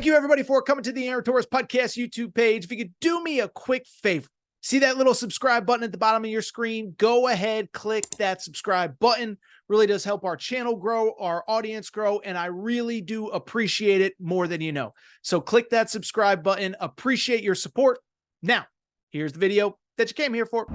Thank you, everybody, for coming to the Aaron Torres Podcast YouTube page. If you could do me a quick favor, see that little subscribe button at the bottom of your screen? Go ahead, click that subscribe button. Really does help our channel grow, our audience grow, and I really do appreciate it more than you know. So click that subscribe button. Appreciate your support. Now, here's the video that you came here for.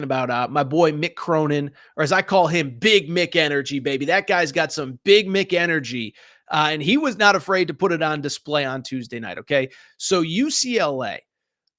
About my boy Mick Cronin, or as I call him, Big Mick Energy, baby. That guy's got some Big Mick energy. And he was not afraid to put it on display on Tuesday night, okay? So UCLA,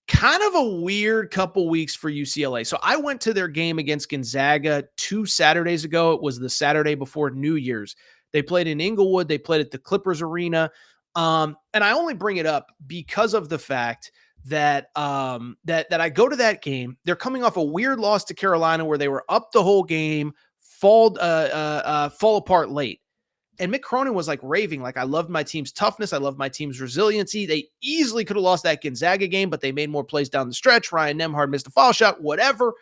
kind of a weird couple weeks for UCLA. So I went to their game against Gonzaga 2 Saturdays ago. It was the Saturday before New Year's. They played in Inglewood. They played at the Clippers Arena. And I only bring it up because of the fact that that I go to that game. They're coming off a weird loss to Carolina where they were up the whole game, fall apart late. And Mick Cronin was like raving, like, I loved my team's toughness. I loved my team's resiliency. They easily could have lost that Gonzaga game, but they made more plays down the stretch. Ryan Nembhard missed a foul shot, whatever.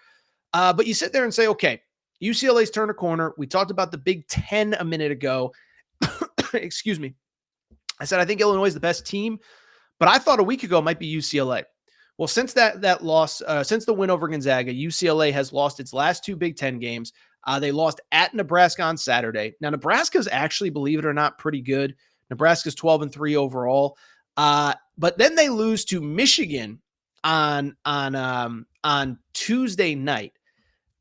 But you sit there and say, okay, UCLA's turned a corner. We talked about the Big Ten a minute ago. Excuse me. I said, I think Illinois is the best team, but I thought a week ago it might be UCLA. Well, since that loss, since the win over Gonzaga, UCLA has lost its last 2 Big Ten games. They lost at Nebraska on Saturday. Now, Nebraska's actually, believe it or not, pretty good. Nebraska's 12-3 overall. But then they lose to Michigan on Tuesday night.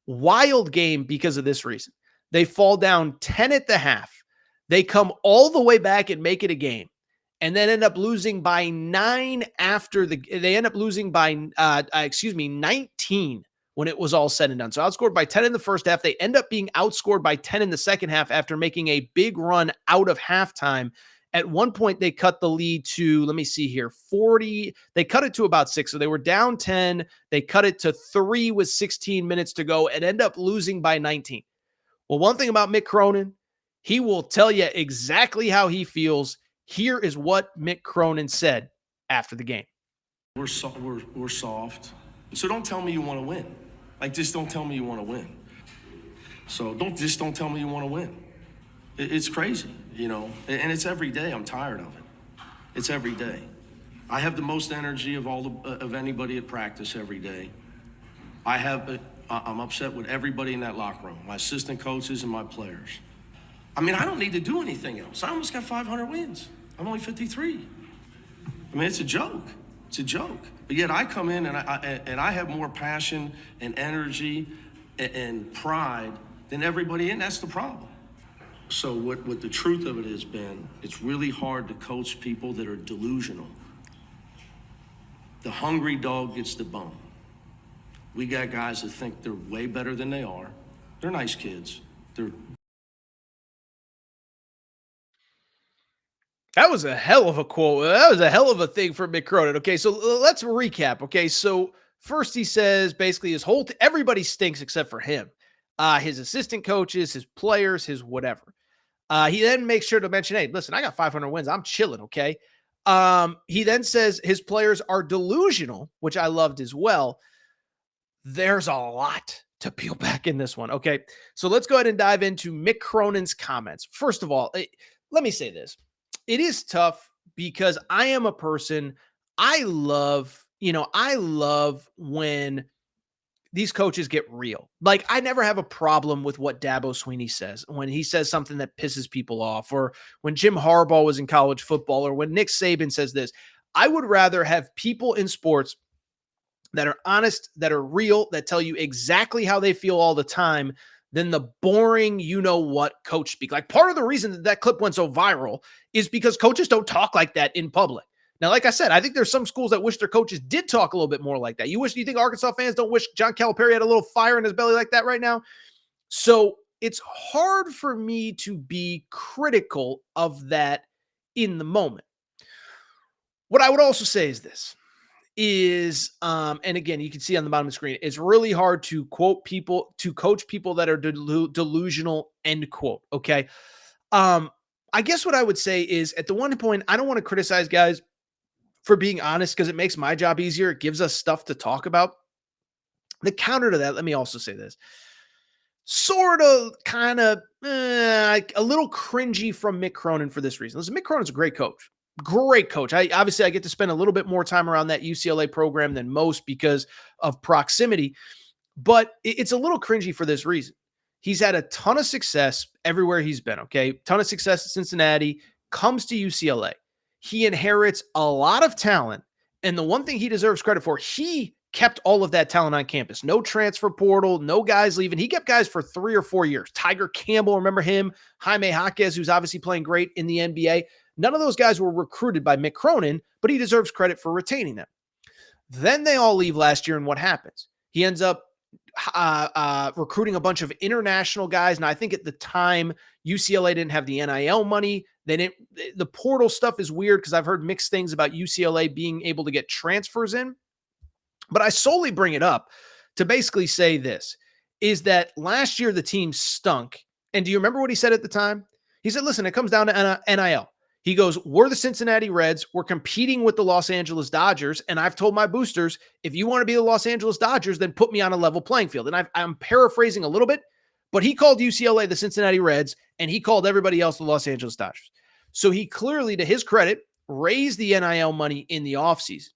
Wild game because of this reason. They fall down 10 at the half. They come all the way back and make it a game, and then end up losing by 9 after they end up losing by 19 when it was all said and done. So outscored by 10 in the first half. They end up being outscored by 10 in the second half after making a big run out of halftime. At one point, they cut the lead to, let me see here, 40. They cut it to about 6. So they were down 10. They cut it to 3 with 16 minutes to go and end up losing by 19. Well, one thing about Mick Cronin, he will tell you exactly how he feels. Here is what Mick Cronin said after the game. We're soft. So don't tell me you want to win. Like, just don't tell me you want to win. So don't tell me you want to win. It's crazy, you know, and it's every day. I'm tired of it. It's every day. I have the most energy of anybody at practice every day. I'm upset with everybody in that locker room, my assistant coaches and my players. I mean, I don't need to do anything else. I almost got 500 wins. I'm only 53. I mean, it's a joke. It's a joke. But yet I come in and I have more passion and energy and pride than everybody, and that's the problem. So what the truth of it has been, it's really hard to coach people that are delusional. The hungry dog gets the bone. We got guys that think they're way better than they are. They're nice kids. That was a hell of a quote. That was a hell of a thing for Mick Cronin. Okay, so let's recap. Okay, so first he says basically everybody stinks except for him. His assistant coaches, his players, his whatever. He then makes sure to mention, hey, listen, I got 500 wins. I'm chilling, okay? He then says his players are delusional, which I loved as well. There's a lot to peel back in this one, okay? So let's go ahead and dive into Mick Cronin's comments. First of all, let me say this. It is tough because I am a person, I love when these coaches get real. Like, I never have a problem with what Dabo Swinney says when he says something that pisses people off, or when Jim Harbaugh was in college football, or when Nick Saban says this. I would rather have people in sports that are honest, that are real, that tell you exactly how they feel all the time, than the boring, you-know-what coach speak. Like, part of the reason that clip went so viral is because coaches don't talk like that in public. Now, like I said, I think there's some schools that wish their coaches did talk a little bit more like that. You think Arkansas fans don't wish John Calipari had a little fire in his belly like that right now? So it's hard for me to be critical of that in the moment. What I would also say is this. And again, you can see on the bottom of the screen, it's really hard to coach people that are delusional, end quote. Okay. I guess what I would say is, at the one point, I don't want to criticize guys for being honest because it makes my job easier. It gives us stuff to talk about. The counter to that, let me also say this. Sort of, kind of, a little cringy from Mick Cronin for this reason. Listen, Mick Cronin's a great coach. Great coach. I get to spend a little bit more time around that UCLA program than most because of proximity, but it's a little cringy for this reason. He's had a ton of success everywhere he's been, okay? Ton of success at Cincinnati, comes to UCLA. He inherits a lot of talent, and the one thing he deserves credit for, he kept all of that talent on campus. No transfer portal, no guys leaving. He kept guys for 3 or 4 years. Tiger Campbell, remember him? Jaime Jaquez, who's obviously playing great in the NBA. None of those guys were recruited by Mick Cronin, but he deserves credit for retaining them. Then they all leave last year, and what happens? He ends up recruiting a bunch of international guys. And I think at the time, UCLA didn't have the NIL money. The portal stuff is weird because I've heard mixed things about UCLA being able to get transfers in. But I solely bring it up to basically say this, is that last year the team stunk. And do you remember what he said at the time? He said, listen, it comes down to NIL. He goes, we're the Cincinnati Reds. We're competing with the Los Angeles Dodgers. And I've told my boosters, if you want to be the Los Angeles Dodgers, then put me on a level playing field. And I'm paraphrasing a little bit, but he called UCLA the Cincinnati Reds, and he called everybody else the Los Angeles Dodgers. So he clearly, to his credit, raised the NIL money in the offseason.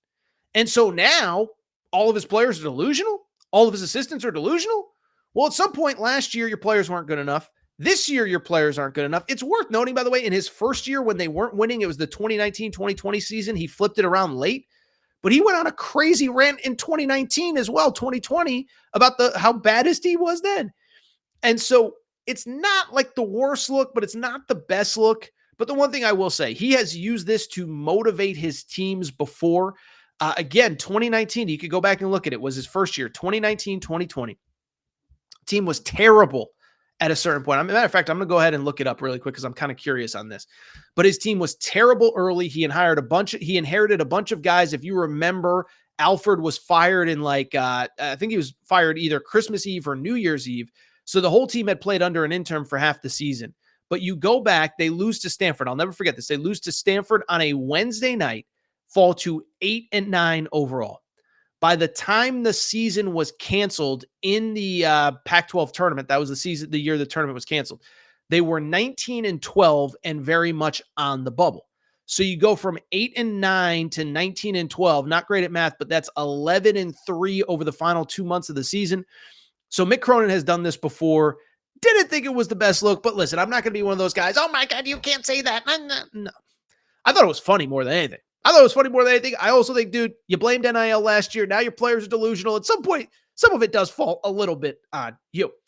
And so now all of his players are delusional. All of his assistants are delusional. Well, at some point last year, your players weren't good enough. This year, your players aren't good enough. It's worth noting, by the way, in his first year when they weren't winning, it was the 2019-2020 season. He flipped it around late, but he went on a crazy rant in 2019 as well, 2020, about how bad his team was then. And so it's not like the worst look, but it's not the best look. But the one thing I will say, he has used this to motivate his teams before. Again, 2019, you could go back and look at it, was his first year, 2019-2020. Team was terrible at a certain point. As a matter of fact, I'm going to go ahead and look it up really quick because I'm kind of curious on this. But his team was terrible early. He inherited a bunch of guys. If you remember, Alfred was fired in I think he was fired either Christmas Eve or New Year's Eve. So the whole team had played under an intern for half the season. But you go back, they lose to Stanford. I'll never forget this. They lose to Stanford on a Wednesday night, fall to 8-9 overall. By the time the season was canceled in the Pac-12 tournament, that was the year the tournament was canceled, they were 19-12 and very much on the bubble. So you go from 8-9 to 19-12, not great at math, but that's 11-3 over the final 2 months of the season. So Mick Cronin has done this before. Didn't think it was the best look, but listen, I'm not going to be one of those guys. Oh my God, you can't say that. No. I thought it was funny more than anything. I also think, dude, you blamed NIL last year. Now your players are delusional. At some point, some of it does fall a little bit on you.